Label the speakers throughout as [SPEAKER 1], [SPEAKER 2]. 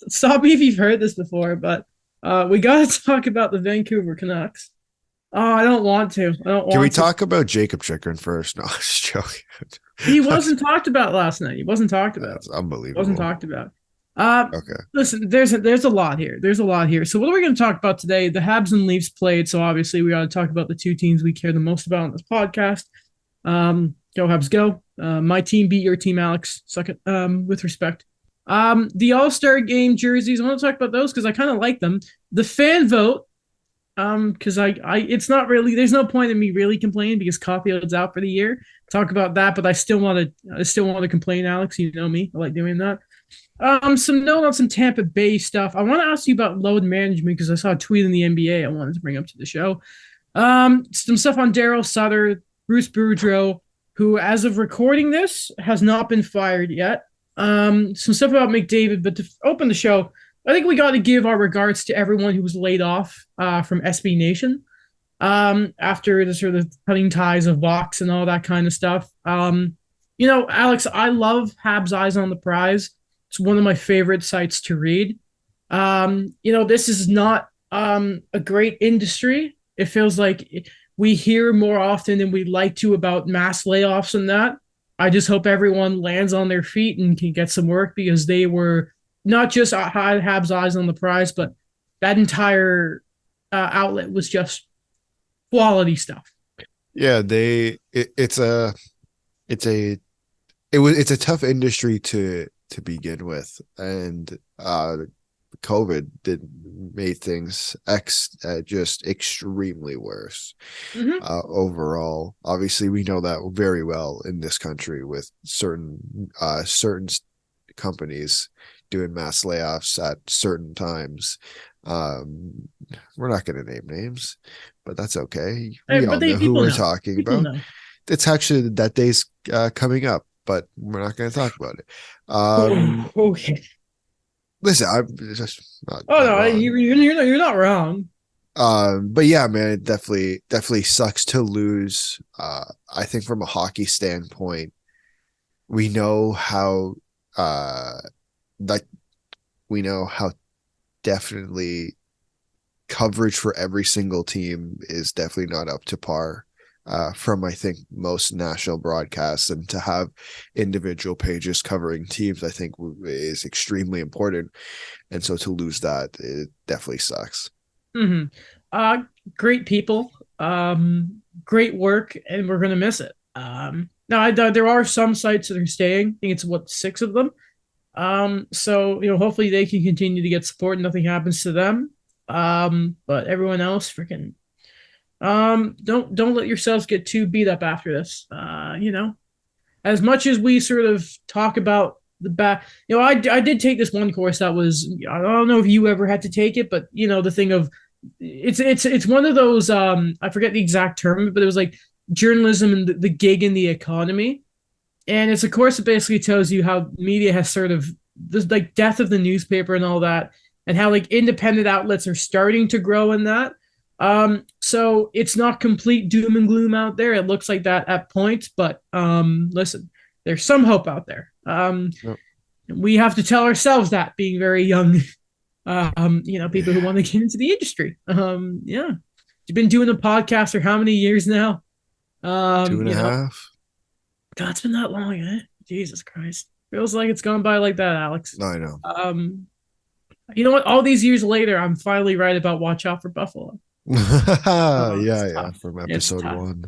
[SPEAKER 1] stop me if you've heard this before, but we got to talk about the Vancouver Canucks. Oh, I don't want to. I don't
[SPEAKER 2] Can we
[SPEAKER 1] want to.
[SPEAKER 2] talk about Jacob Chikrin first? No, I'm just joking.
[SPEAKER 1] He wasn't talked about last night. He wasn't talked about.
[SPEAKER 2] That's
[SPEAKER 1] Wasn't
[SPEAKER 2] unbelievable.
[SPEAKER 1] talked about. Uh,
[SPEAKER 2] Okay.
[SPEAKER 1] Listen, there's a lot here. There's a lot here. So what are we going to talk about today? The Habs and Leafs played, so obviously we got to talk about the two teams we care the most about on this podcast. Go Habs, go! My team beat your team, Alex. Suck it. With respect. The All Star Game jerseys. I want to talk about those because I kind of like them. The fan vote. Because it's not really. There's no point in me really complaining because Caulfield's out for the year. Talk about that, but I still want to complain, Alex. You know me. I like doing that. Some note on some Tampa Bay stuff. I want to ask you about load management because I saw a tweet in the NBA I wanted to bring up to the show. Some stuff on Daryl Sutter, Bruce Boudreau, who, as of recording this, has not been fired yet. Some stuff about McDavid, but to open the show, I think we got to give our regards to everyone who was laid off from SB Nation after the sort of cutting ties of Vox and all that kind of stuff. Alex, I love Habs Eyes on the Prize. It's one of my favorite sites to read. This is not a great industry. It feels like we hear more often than we'd like to about mass layoffs and that. I just hope everyone lands on their feet and can get some work because they were not just Habs Eyes on the Prize, but that entire outlet was just quality stuff.
[SPEAKER 2] Yeah, it's a tough industry to begin with, and COVID did made things just extremely worse.
[SPEAKER 1] Mm-hmm.
[SPEAKER 2] Overall. Obviously, we know that very well in this country with certain companies doing mass layoffs at certain times. We're not going to name names, but that's okay. We all know who we're talking about. It's actually that day's coming up, but we're not going to talk about it.
[SPEAKER 1] Okay.
[SPEAKER 2] Listen, I'm just not.
[SPEAKER 1] Oh no, you're not wrong.
[SPEAKER 2] But yeah, man, it definitely sucks to lose. I think from a hockey standpoint, we know how definitely coverage for every single team is definitely not up to par from I think most national broadcasts, and to have individual pages covering teams I think is extremely important, and so to lose that, it definitely sucks.
[SPEAKER 1] Mm-hmm. Great people, great work, and we're gonna miss it. Now there are some sites that are staying. I think it's 6 of them. So hopefully they can continue to get support and nothing happens to them. But everyone else, freaking, don't let yourselves get too beat up after this. As much as we sort of talk about the back, I did take this one course that was, I don't know if you ever had to take it, but the thing of, it's one of those, I forget the exact term, but it was like journalism and the gig in the economy. And it's a course that basically tells you how media has sort of this like death of the newspaper and all that, and how like independent outlets are starting to grow in that. So it's not complete doom and gloom out there. It looks like that at points, but listen, there's some hope out there. Yep. We have to tell ourselves that, being very young, people who want to get into the industry. Yeah, you've been doing a podcast for how many years now?
[SPEAKER 2] 2.5.
[SPEAKER 1] God, it's been that long, eh? Jesus Christ. Feels like it's gone by like that, Alex.
[SPEAKER 2] No, I know.
[SPEAKER 1] You know what? All these years later, I'm finally right about Watch Out for Buffalo.
[SPEAKER 2] Yeah, from episode 1.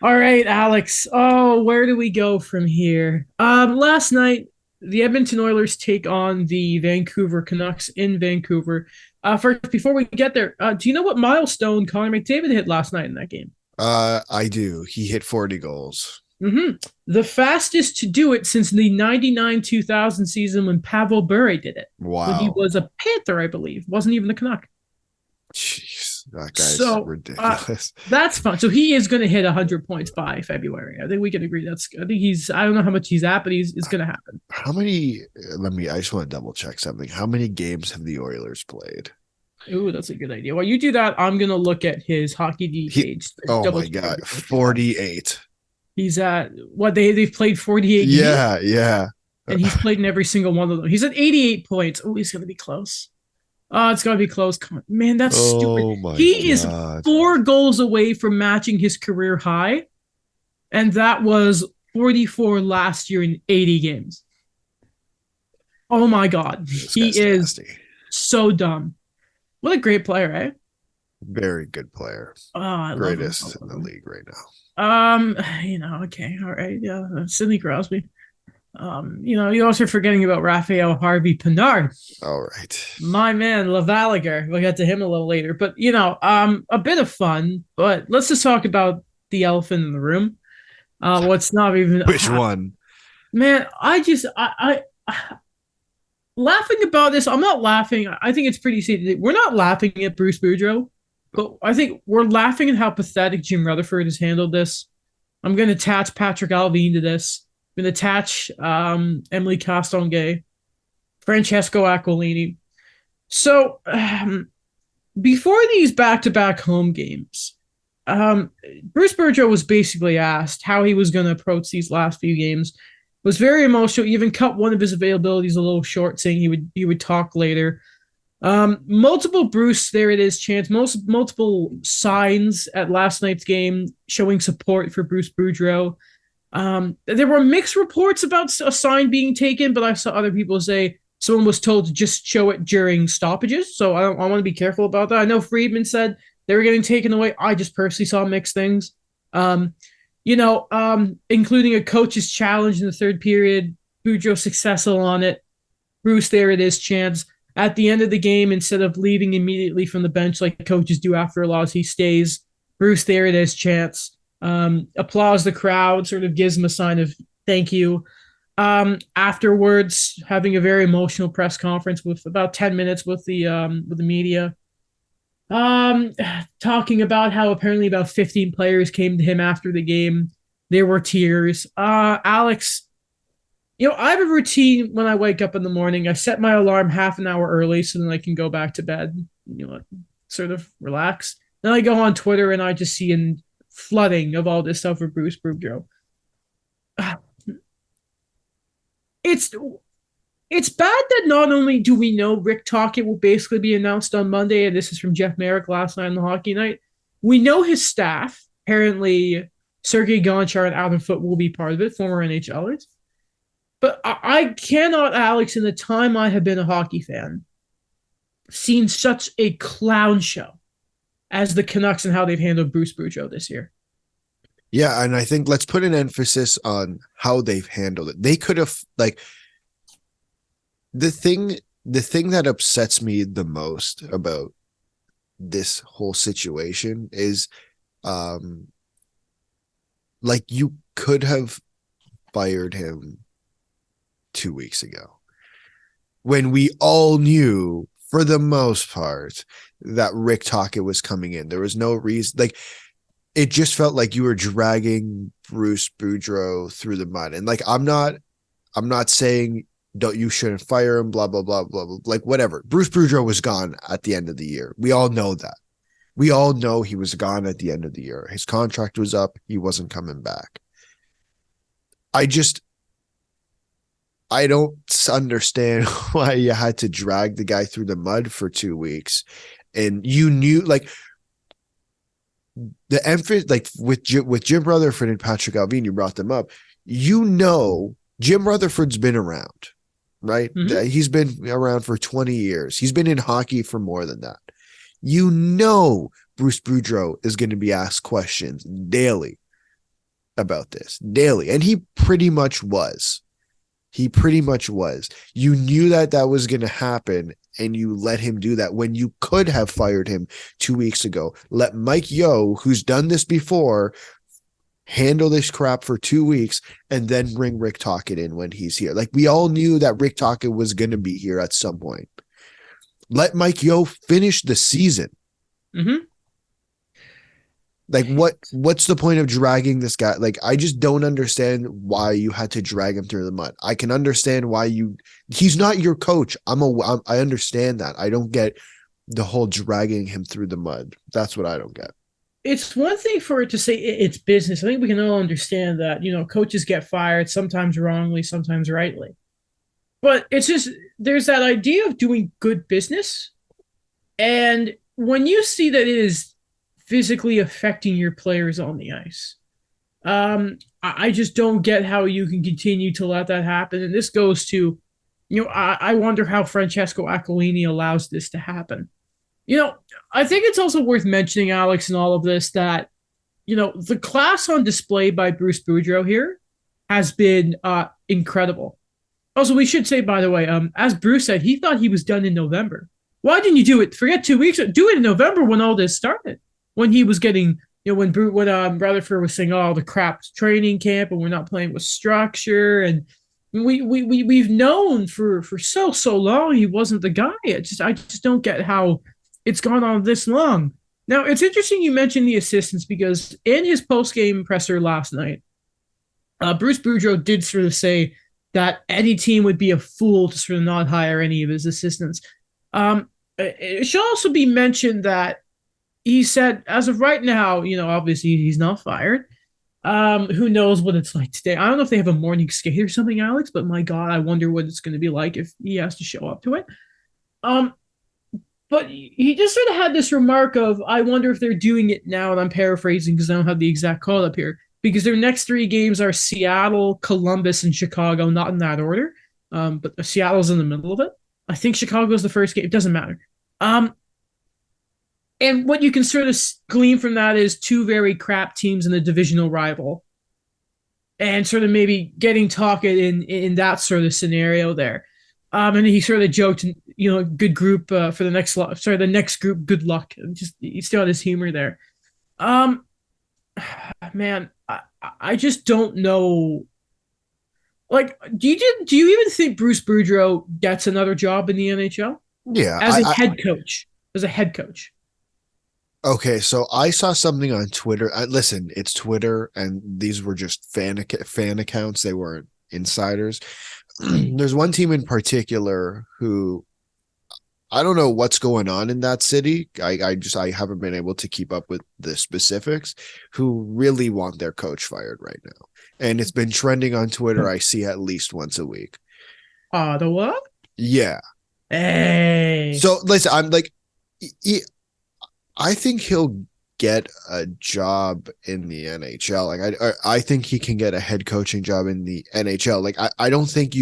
[SPEAKER 1] All right, Alex. Oh, where do we go from here? Last night, the Edmonton Oilers take on the Vancouver Canucks in Vancouver. First, before we get there, do you know what milestone Connor McDavid hit last night in that game?
[SPEAKER 2] I do. He hit 40 goals.
[SPEAKER 1] Mm-hmm. The fastest to do it since the 99-2000 season when Pavel Bure did it.
[SPEAKER 2] Wow.
[SPEAKER 1] When he was a Panther, I believe. Wasn't even the Canuck.
[SPEAKER 2] Jeez, that guy's ridiculous.
[SPEAKER 1] That's fun. So he is going to hit 100 points by February. I think we can agree. I think I don't know how much he's at, but it's going to happen.
[SPEAKER 2] How many, I just want to double check something. How many games have the Oilers played?
[SPEAKER 1] Ooh, that's a good idea. While you do that, I'm going to look at his Hockey D page.
[SPEAKER 2] Oh my God. 48.
[SPEAKER 1] He's at what they've played 48
[SPEAKER 2] games?
[SPEAKER 1] Yeah. and he's played in every single one of them. He's at 88 points. Oh, he's gonna be close. Oh, it's gotta be close. Come on, man, that's stupid.
[SPEAKER 2] Oh my
[SPEAKER 1] He is
[SPEAKER 2] God.
[SPEAKER 1] 4 goals away from matching his career high, and that was 44 last year in 80 games. Oh my God,
[SPEAKER 2] This
[SPEAKER 1] he
[SPEAKER 2] guy's
[SPEAKER 1] is
[SPEAKER 2] nasty.
[SPEAKER 1] so dumb. What a great player, eh?
[SPEAKER 2] Very good player.
[SPEAKER 1] Oh, I love him.
[SPEAKER 2] Greatest in the league right now.
[SPEAKER 1] Okay, all right, yeah, Sidney Crosby. You're also forgetting about Raphael Harvey Pinard,
[SPEAKER 2] All right.
[SPEAKER 1] my man, Lavaliger. We'll get to him a little later, but a bit of fun. But let's just talk about the elephant in the room. What's not even
[SPEAKER 2] Which one?
[SPEAKER 1] Man, I laughing about this. I'm not laughing. I think it's pretty safe. We're not laughing at Bruce Boudreau, but I think we're laughing at how pathetic Jim Rutherford has handled this. I'm going to attach Patrick Alvine to this. I'm going to attach Emily Castonguay, Francesco Aquilini. So before these back-to-back home games, Bruce Boudreau was basically asked how he was going to approach these last few games. Was very emotional. He even cut one of his availabilities a little short, saying he would talk later. Multiple Bruce, there it is, chants, multiple signs at last night's game showing support for Bruce Boudreau. There were mixed reports about a sign being taken, but I saw other people say someone was told to just show it during stoppages. So I want to be careful about that. I know Friedman said they were getting taken away. I just personally saw mixed things. Including a coach's challenge in the third period, Boudreau successful on it. Bruce, there it is, chance. At the end of the game, instead of leaving immediately from the bench like coaches do after a loss, he stays. Bruce, there it is, chance. Applause the crowd, sort of gives him a sign of thank you. Afterwards, having a very emotional press conference with about 10 minutes with the media. Talking about how apparently about 15 players came to him after the game. There were tears. Alex, I have a routine when I wake up in the morning. I set my alarm half an hour early so then I can go back to bed, sort of relax. Then I go on Twitter and I just see a flooding of all this stuff for Bruce Boudreau. It's bad that not only do we know Rick Tocchet will basically be announced on Monday, and this is from Jeff Merrick last night on the Hockey Night, we know his staff. Apparently, Sergei Gonchar and Adam Foote will be part of it, former NHLers. But I cannot, Alex, in the time I have been a hockey fan, seen such a clown show as the Canucks and how they've handled Bruce Boudreau this year.
[SPEAKER 2] Yeah, and I think let's put an emphasis on how they've handled it. They could have, the thing that upsets me the most about this whole situation is you could have fired him 2 weeks ago when we all knew for the most part that Rick Tocchet was coming in. There was no reason, it just felt like you were dragging Bruce Boudreau through the mud. And I'm not saying you shouldn't fire him, blah, blah, blah, blah, blah, whatever. Bruce Boudreau was gone at the end of the year. We all know that. We all know he was gone at the end of the year. His contract was up. He wasn't coming back. I don't understand why you had to drag the guy through the mud for 2 weeks. And you knew, the emphasis, with Jim Rutherford and Patrick Alvine, you brought them up. Jim Rutherford's been around, right? Mm-hmm. He's been around for 20 years. He's been in hockey for more than that. Bruce Boudreau is going to be asked questions daily about this, daily. And he pretty much was. You knew that was going to happen, and you let him do that when you could have fired him 2 weeks ago. Let Mike Yeo, who's done this before, handle this crap for 2 weeks and then bring Rick Tocchet in when he's here. We all knew that Rick Tocchet was going to be here at some point. Let Mike Yeo finish the season.
[SPEAKER 1] Mm-hmm.
[SPEAKER 2] What's the point of dragging this guy? I just don't understand why you had to drag him through the mud. I can understand why he's not your coach. I understand that. I don't get the whole dragging him through the mud. That's what I don't get.
[SPEAKER 1] It's one thing for it to say it's business. I think we can all understand that, coaches get fired, sometimes wrongly, sometimes rightly. But it's just there's that idea of doing good business, and when you see that it is physically affecting your players on the ice, I just don't get how you can continue to let that happen. And this goes to, I wonder how Francesco Aquilini allows this to happen. I think it's also worth mentioning, Alex, in all of this that, the class on display by Bruce Boudreau here has been incredible. Also, we should say, by the way, as Bruce said, he thought he was done in November. Why didn't you do it? Forget 2 weeks. Do it in November when all this started. When he was getting, when Rutherford was saying, "Oh, the crap training camp, and we're not playing with structure," and we've known for so long he wasn't the guy. I just don't get how it's gone on this long. Now, it's interesting you mentioned the assistants because in his post-game presser last night, Bruce Boudreau did sort of say that any team would be a fool to sort of not hire any of his assistants. It should also be mentioned that he said, as of right now, obviously he's not fired. Who knows what it's like today? I don't know if they have a morning skate or something, Alex, but my God, I wonder what it's going to be like if he has to show up to it. But he just sort of had this remark of, I wonder if they're doing it now, and I'm paraphrasing because I don't have the exact call up here, because their next 3 games are Seattle, Columbus, and Chicago, not in that order, but Seattle's in the middle of it. I think Chicago's the first game. It doesn't matter. And what you can sort of glean from that is 2 very crap teams in a divisional rival, and sort of maybe getting Tocchet in that sort of scenario there. And he sort of joked, good group for the next the next group, good luck. Just he still had his humor there. Man, I just don't know. Like, do you even think Bruce Boudreau gets another job in the NHL?
[SPEAKER 2] Yeah,
[SPEAKER 1] as a head coach? As a head coach.
[SPEAKER 2] Okay, so I saw something on Twitter. Listen, it's Twitter, and these were just fan accounts. They weren't insiders. There's one team in particular who I don't know what's going on in that city. I haven't been able to keep up with the specifics, who really want their coach fired right now. And it's been trending on Twitter. I see at least once a week.
[SPEAKER 1] Ottawa?
[SPEAKER 2] Yeah.
[SPEAKER 1] Hey.
[SPEAKER 2] So listen, I'm like, I think he'll get a job in the NHL. Like I think he can get a head coaching job in the NHL. Like I don't think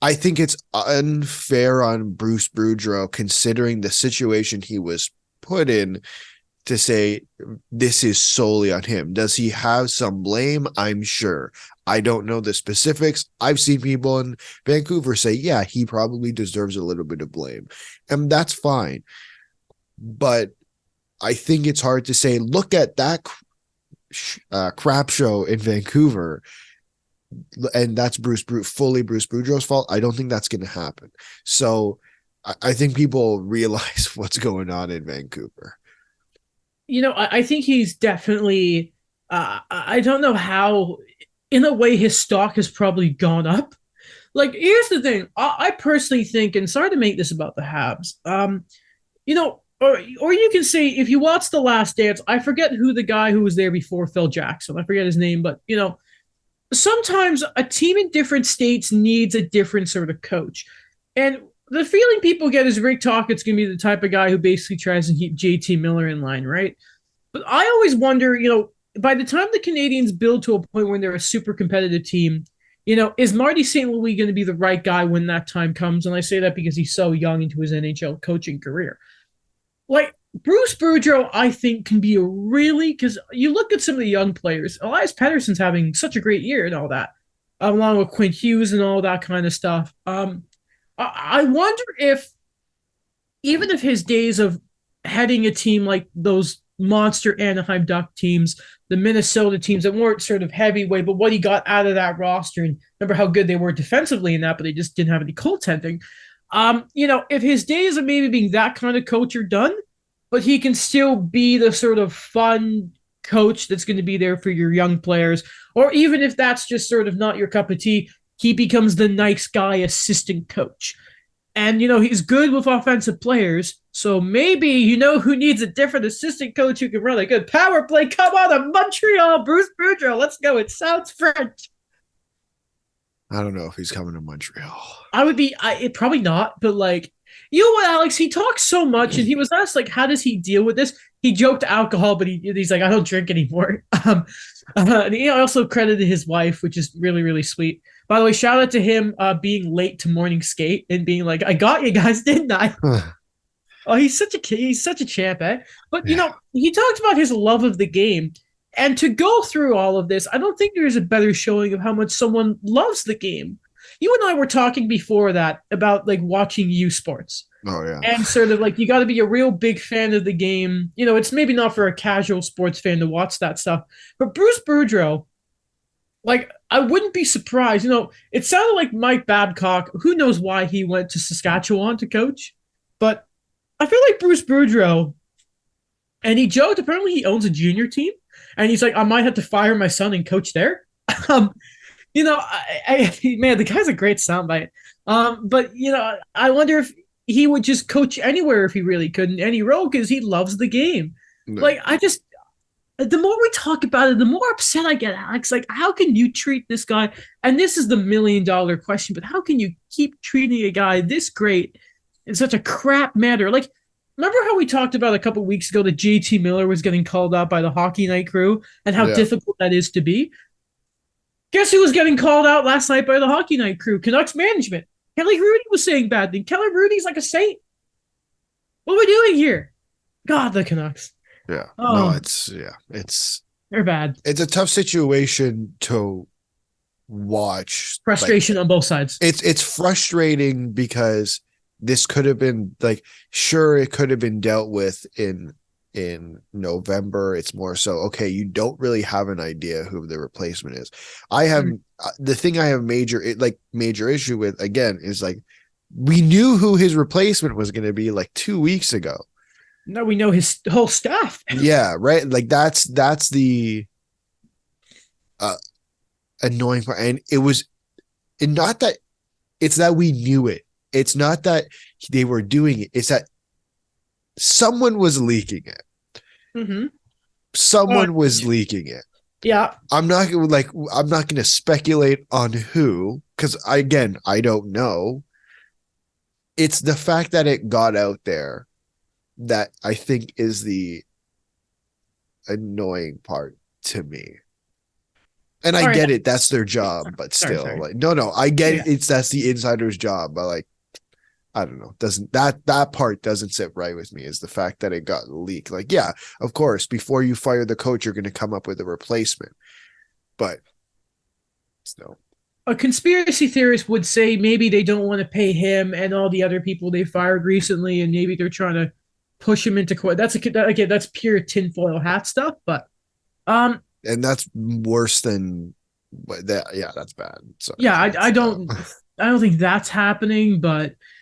[SPEAKER 2] I think it's unfair on Bruce Boudreau, considering the situation he was put in, to say this is solely on him. Does he have some blame? I'm sure. I don't know the specifics. I've seen people in Vancouver say, yeah, he probably deserves a little bit of blame. And that's fine. But I think it's hard to say, look at that crap show in Vancouver, and that's fully Bruce Boudreau's fault. I don't think that's going to happen. So I think people realize what's going on in Vancouver.
[SPEAKER 1] I think he's definitely, I don't know how, in a way, his stock has probably gone up. Like, here's the thing. I personally think, and sorry to make this about the Habs, or you can say, if you watch The Last Dance, I forget who the guy who was there before Phil Jackson, I forget his name, but, sometimes a team in different states needs a different sort of coach. And the feeling people get is Rick Tocchet's going to be the type of guy who basically tries to keep JT Miller in line, right? But I always wonder, by the time the Canadians build to a point when they're a super competitive team, is Marty St. Louis going to be the right guy when that time comes? And I say that because he's so young into his NHL coaching career. Like, Bruce Boudreau, I think, can be because you look at some of the young players, Elias Pettersson's having such a great year and all that, along with Quinn Hughes and all that kind of stuff. I wonder if, even if his days of heading a team like those monster Anaheim Duck teams, the Minnesota teams that weren't sort of heavyweight, but what he got out of that roster, and remember how good they were defensively in that, but they just didn't have any goaltending. If his days of maybe being that kind of coach are done, but he can still be the sort of fun coach that's going to be there for your young players, or even if that's just sort of not your cup of tea, he becomes the nice guy assistant coach. And, he's good with offensive players, so maybe, who needs a different assistant coach who can run a good power play? Come on, Montreal, Bruce Boudreau, let's go. It sounds French.
[SPEAKER 2] I don't know if he's coming to Montreal.
[SPEAKER 1] It probably not, but like, you know what, Alex? He talks so much, and he was asked like, how does he deal with this? He joked alcohol, but he's like, I don't drink anymore. And he also credited his wife, which is really really sweet. By the way, shout out to him being late to morning skate and being like, I got you guys, didn't I? Oh, he's such a champ, eh? But you
[SPEAKER 2] Yeah.
[SPEAKER 1] know, he talked about his love of the game. And to go through all of this, I don't think there's a better showing of how much someone loves the game. You and I were talking before that about like watching U Sports
[SPEAKER 2] Oh yeah.
[SPEAKER 1] and sort of like you got to be a real big fan of the game. You know, it's maybe not for a casual sports fan to watch that stuff, but Bruce Boudreau, like I wouldn't be surprised. You know, it sounded like Mike Babcock. Who knows why he went to Saskatchewan to coach, but I feel like Bruce Boudreau, and he joked apparently he owns a junior team, and he's like, I might have to fire my son and coach there. um, you know, man, the guy's a great soundbite. But you know, I wonder if he would just coach anywhere if he really could in any role because he loves the game.
[SPEAKER 2] No.
[SPEAKER 1] Like, I just the more we talk about it, the more upset I get, Alex. Like, how can you treat this guy? And this is the $1 million question, but how can you keep treating a guy this great in such a crap manner? Like, remember how we talked about a couple of weeks ago that JT Miller was getting called out by the Hockey Night crew and how
[SPEAKER 2] Yeah.
[SPEAKER 1] difficult that is to be? Guess who was getting called out last night by the Hockey Night crew? Canucks management. Kelly Hrudey was saying bad things. Kelly Hrudey's like a saint. What are we doing here? God, the Canucks.
[SPEAKER 2] Yeah.
[SPEAKER 1] Oh.
[SPEAKER 2] No, it's
[SPEAKER 1] They're bad.
[SPEAKER 2] it's a tough situation to watch.
[SPEAKER 1] Frustration on both sides.
[SPEAKER 2] It's frustrating because this could have been like, sure, it could have been dealt with in November. It's more so, okay, you don't really have an idea who the replacement is. I have the thing I have major issue with again is like, we knew who his replacement was going to be like 2 weeks ago.
[SPEAKER 1] No, we know his whole staff.
[SPEAKER 2] Yeah, right. Like that's the annoying part. And it was not that it's that we knew it. It's not that they were doing it. It's that someone was leaking it.
[SPEAKER 1] Mm-hmm.
[SPEAKER 2] Someone was leaking it.
[SPEAKER 1] Yeah.
[SPEAKER 2] I'm not going to speculate on who, because I don't know. It's the fact that it got out there that I think is the annoying part to me. And I get it, that's their job, but still, like, no, I get it. That's the insider's job, but like, I don't know. That part doesn't sit right with me, is the fact that it got leaked. Like, yeah, of course, before you fire the coach, you're going to come up with a replacement, but still.
[SPEAKER 1] A conspiracy theorist would say maybe they don't want to pay him and all the other people they fired recently, and maybe they're trying to push him into court. That's pure tinfoil hat stuff, but
[SPEAKER 2] and that's worse than that. Yeah, that's bad. So
[SPEAKER 1] yeah, I don't think that's happening, but